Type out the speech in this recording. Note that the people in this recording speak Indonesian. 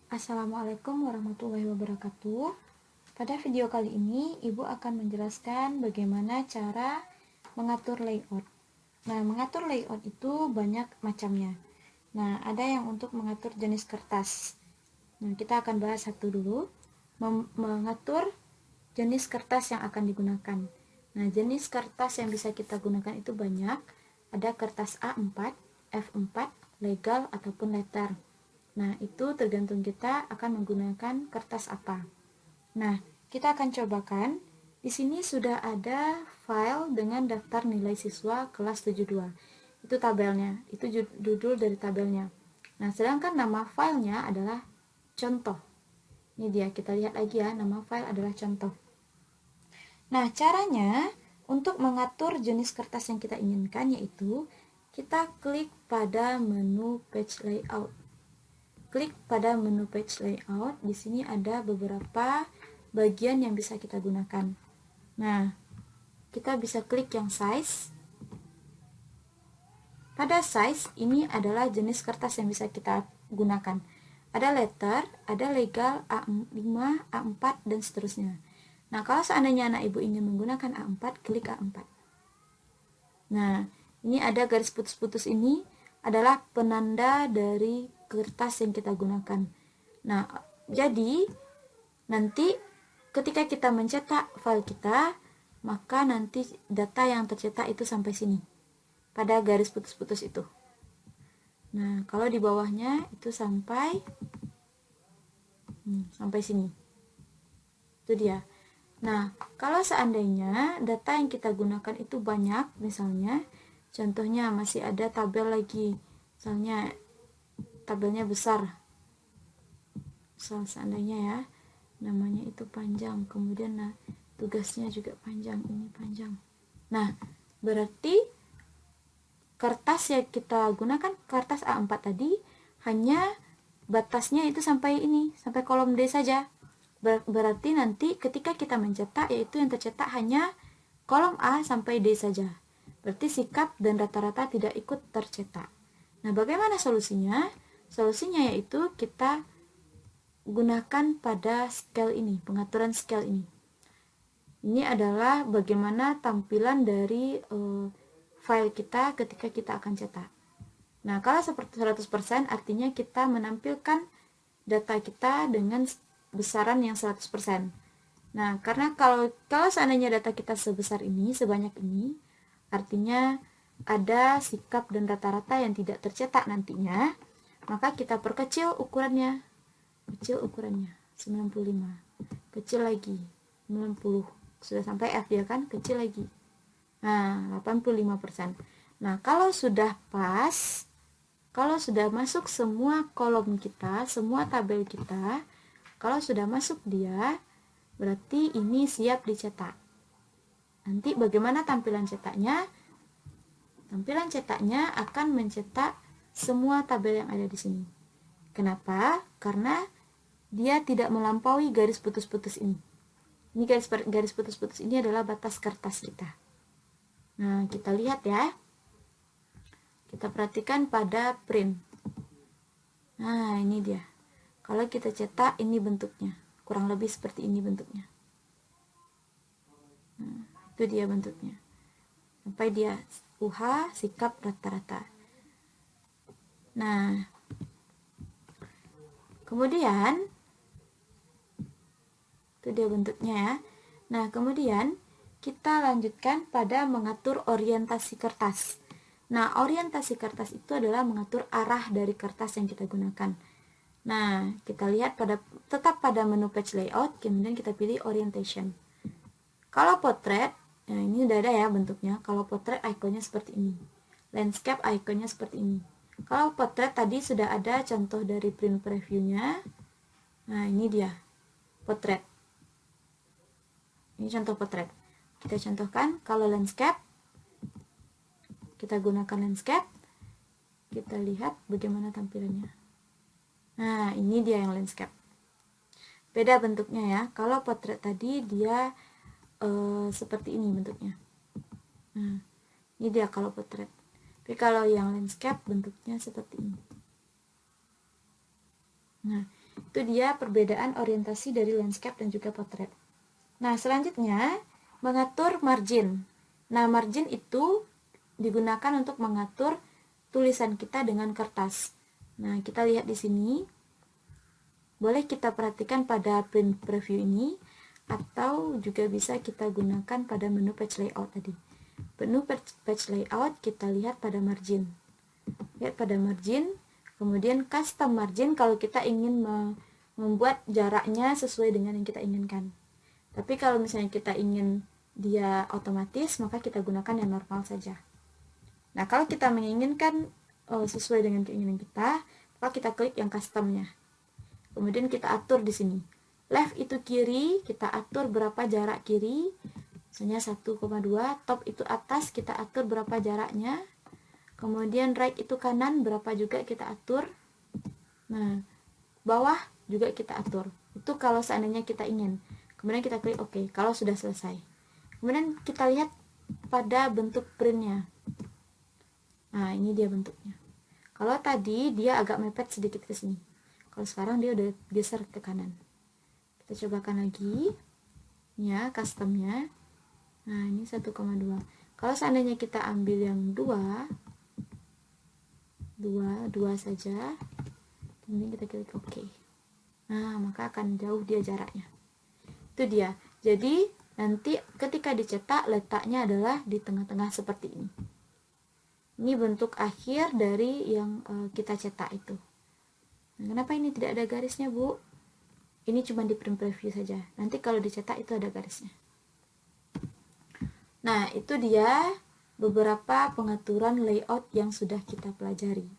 Assalamualaikum warahmatullahi wabarakatuh. Pada video kali ini, Ibu akan menjelaskan bagaimana cara mengatur layout. Nah, mengatur layout itu banyak macamnya. Nah, ada yang untuk mengatur jenis kertas. Nah, kita akan bahas satu dulu. Mengatur jenis kertas yang akan digunakan. Nah, jenis kertas yang bisa kita gunakan itu banyak. Ada kertas A4, F4, legal, ataupun letter. Nah, itu tergantung kita akan menggunakan kertas apa. Nah, kita akan cobakan. Di sini sudah ada file dengan daftar nilai siswa kelas 72. Itu tabelnya, itu judul dari tabelnya. Nah, sedangkan nama filenya adalah contoh. Ini dia, kita lihat lagi ya, nama file adalah contoh. Nah, caranya untuk mengatur jenis kertas yang kita inginkan yaitu kita klik pada menu page layout. Klik pada menu page layout. Di sini ada beberapa bagian yang bisa kita gunakan. Nah, kita bisa klik yang size. Pada size, ini adalah jenis kertas yang bisa kita gunakan. Ada letter, ada legal, A5, A4, dan seterusnya. Nah, kalau seandainya anak ibu ingin menggunakan A4, klik A4. Nah, ini ada garis putus-putus, ini adalah penanda dari kertas yang kita gunakan. Nah, jadi nanti ketika kita mencetak file kita, maka nanti data yang tercetak itu sampai sini, pada garis putus-putus itu. Nah, kalau di bawahnya itu sampai sini. Itu dia. Nah, kalau seandainya data yang kita gunakan itu banyak, misalnya, contohnya masih ada tabel lagi, misalnya tabelnya besar, seandainya ya, namanya itu panjang, kemudian tugasnya juga panjang, ini panjang. Nah, berarti kertas yang kita gunakan, kertas A4 tadi, hanya batasnya itu sampai ini, sampai kolom D saja. Berarti nanti ketika kita mencetak, yaitu yang tercetak hanya kolom A sampai D saja. Berarti sikap dan rata-rata tidak ikut tercetak. Nah, bagaimana solusinya? Solusinya yaitu kita gunakan pada scale ini, pengaturan scale ini. Ini adalah bagaimana tampilan dari file kita ketika kita akan cetak. Nah, kalau seperti 100% artinya kita menampilkan data kita dengan besaran yang 100%. Nah, karena kalau seandainya data kita sebesar ini, sebanyak ini, artinya ada sikap dan rata-rata yang tidak tercetak nantinya, maka kita perkecil ukurannya. Kecil ukurannya 95. Kecil lagi 90. Sudah sampai F ya kan? Kecil lagi. Nah, 85%. Nah, kalau sudah pas, kalau sudah masuk semua kolom kita, semua tabel kita, kalau sudah masuk dia, berarti ini siap dicetak. Nanti bagaimana tampilan cetaknya? Tampilan cetaknya akan mencetak semua tabel yang ada di sini. Kenapa? Karena dia tidak melampaui garis putus-putus ini. Ini garis putus-putus ini adalah batas kertas kita. Nah, kita lihat ya. Kita perhatikan pada print. Nah, ini dia. Kalau kita cetak, ini bentuknya. Kurang lebih seperti ini bentuknya. Nah, itu dia bentuknya. Sampai dia UH, sikap, rata-rata. Nah, kemudian, itu dia bentuknya ya. Nah, kemudian kita lanjutkan pada mengatur orientasi kertas. Nah, orientasi kertas itu adalah mengatur arah dari kertas yang kita gunakan. Nah, kita lihat tetap pada menu page layout, kemudian kita pilih orientation. Kalau portrait, nah ini udah ada ya bentuknya. Kalau portrait ikonnya seperti ini. Landscape ikonnya seperti ini. Kalau portrait tadi sudah ada contoh dari print previewnya. Nah, ini dia. Portrait. Ini contoh portrait. Kita contohkan, kalau landscape, kita gunakan landscape, kita lihat bagaimana tampilannya. Nah, ini dia yang landscape. Beda bentuknya ya. Kalau portrait tadi dia seperti ini bentuknya. Nah, ini dia kalau portrait. Tapi kalau yang landscape bentuknya seperti ini. Nah, Itu dia perbedaan orientasi dari landscape dan juga potret. Nah, selanjutnya mengatur margin. Nah, margin itu digunakan untuk mengatur tulisan kita dengan kertas. Nah, kita lihat di sini. Boleh kita perhatikan pada print preview ini, atau juga bisa kita gunakan pada menu page layout tadi. Menu page layout kita lihat pada margin. Lihat pada margin, kemudian custom margin kalau kita ingin membuat jaraknya sesuai dengan yang kita inginkan. Tapi kalau misalnya kita ingin dia otomatis, maka kita gunakan yang normal saja. Nah, kalau kita menginginkan sesuai dengan keinginan kita, maka kita klik yang customnya. Kemudian kita atur di sini. Left itu kiri, kita atur berapa jarak kiri, misalnya 1,2. Top itu atas, kita atur berapa jaraknya. Kemudian right itu kanan, berapa juga kita atur. Nah, bawah juga kita atur. Itu kalau seandainya kita ingin. Kemudian kita klik OK kalau sudah selesai. Kemudian kita lihat pada bentuk printnya. Nah, ini dia bentuknya. Kalau tadi dia agak mepet sedikit ke sini. Kalau sekarang dia udah geser ke kanan. Kita cobakan lagi. Ya, customnya. Nah, ini 1,2. Kalau seandainya kita ambil yang 2 saja. Kemudian kita klik OK. Nah, maka akan jauh dia jaraknya. Itu dia. Jadi, nanti ketika dicetak, letaknya adalah di tengah-tengah seperti ini. Ini bentuk akhir dari yang kita cetak itu. Nah, kenapa ini tidak ada garisnya, Bu? Ini cuma di print preview saja. Nanti kalau dicetak itu ada garisnya. Nah, itu dia beberapa pengaturan layout yang sudah kita pelajari.